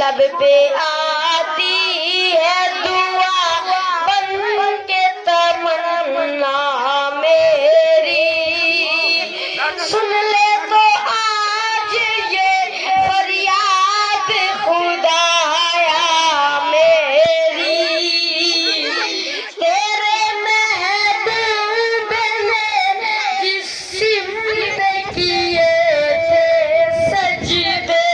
लब पे आती है दुआ बन के तमन्ना मेरी। सुन ले तो आज ये फरियाद खुदाया मेरी। तेरे महबूब ने जिस सिमत किए थे सजदे,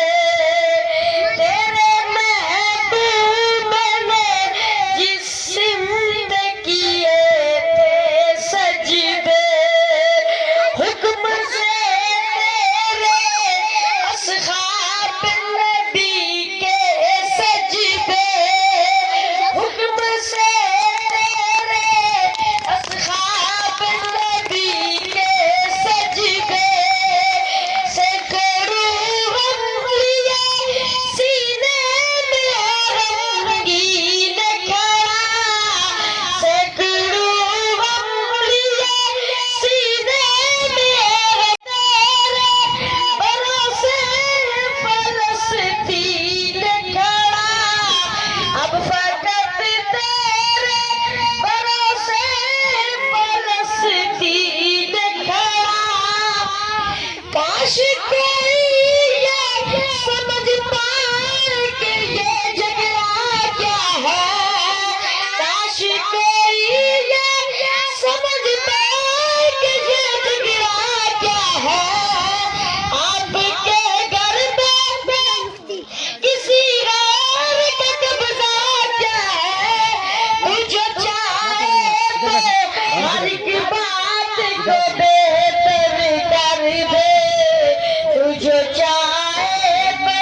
तेरे महबूब ने जिस सिमत किए थे सजदे, हुक्म से तेरे असहाब नबी के सजदे, हुक्म से तेरे असहाब नबी के सजदे, सैकड़ों उंगलियां सीने में रंगीन खड़ा, सैकड़ों उंगलियां सीने में तेरे भरोसे फलस्तीन खड़ा। अब फकत तेरे भरोसे फलस्तीन खड़ा। काश कोई ये समझ पाए कि ये झगड़ा क्या है, काश कोई ये समझ पाए कि ये झगड़ा क्या है। आपके घर में किसी और का कब्जा क्या है, तुझे चाहे तो हर एक बात को बेहतर कर दे, तुझे चाहे तो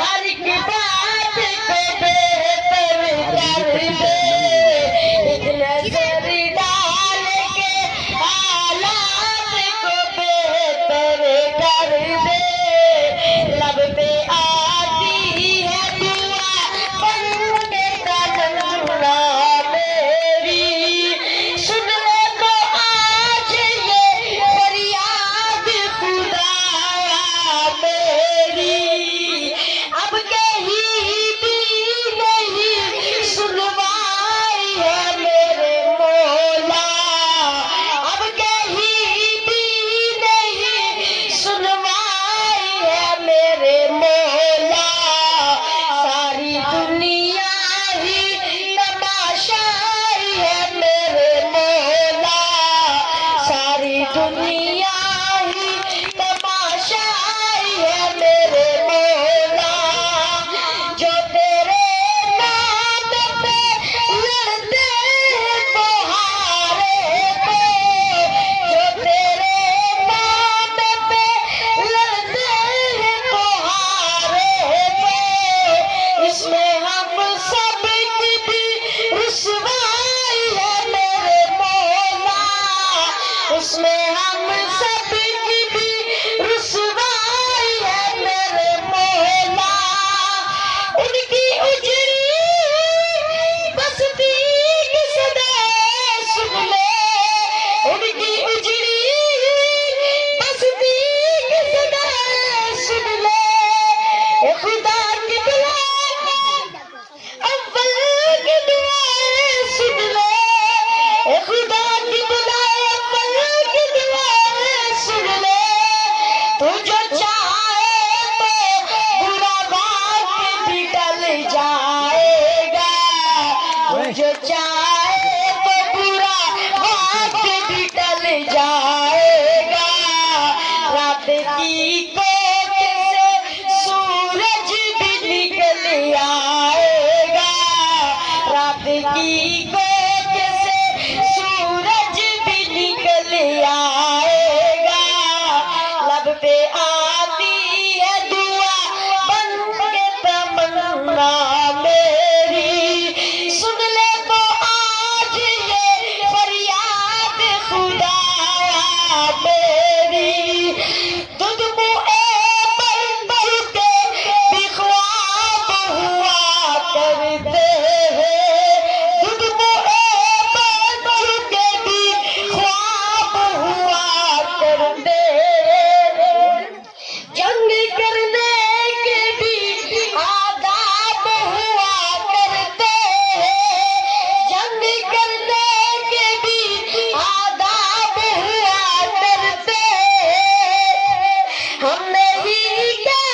हर एक बात को बेहतर कर दे। एक नजर डाल के हालात को बेहतर कर दे। लब पे आती है दुआ बन के तमन्ना मेरी। सुन ले तो आज ये फरियाद खुदाया मेरी। अब कहीं भी नहीं सुनवाई है मेरे मौला, अब कहीं भी नहीं सुनवाई है मेरे मौला। सारी दुनिया ही तमाशाई है मेरे मौला, सारी दुनिया ही तमाशाई है मेरे मौला। जो तेरे नाम पे लड़ते हैं तो हारे तो, जो तेरे नाम पे लड़ते हैं तो हारे तो, इसमें हम सब की भी रुसवाई है मेरे मौला, उसमें हम सब की भी रुसवाई है मेरे मौला। उनकी उजड़ी बसती की सदा सुन ले, उनकी उजड़ी बसती की सदा सुन ले। ए खुदा की दुआ अव्वल की दुआएं सुन ले, ए खुदा की दुआ अव्वल की दुआएं सुन ले। तू जो चाहे तो बुरा वक्त भी टल जाएगा, तू जो चाहे तो बुरा वक्त भी टल जाएगा। रात की कोख से सूरज भी निकल आएगा, रात की कोख से सूरज भी निकल आएगा। लब पे आती किसी के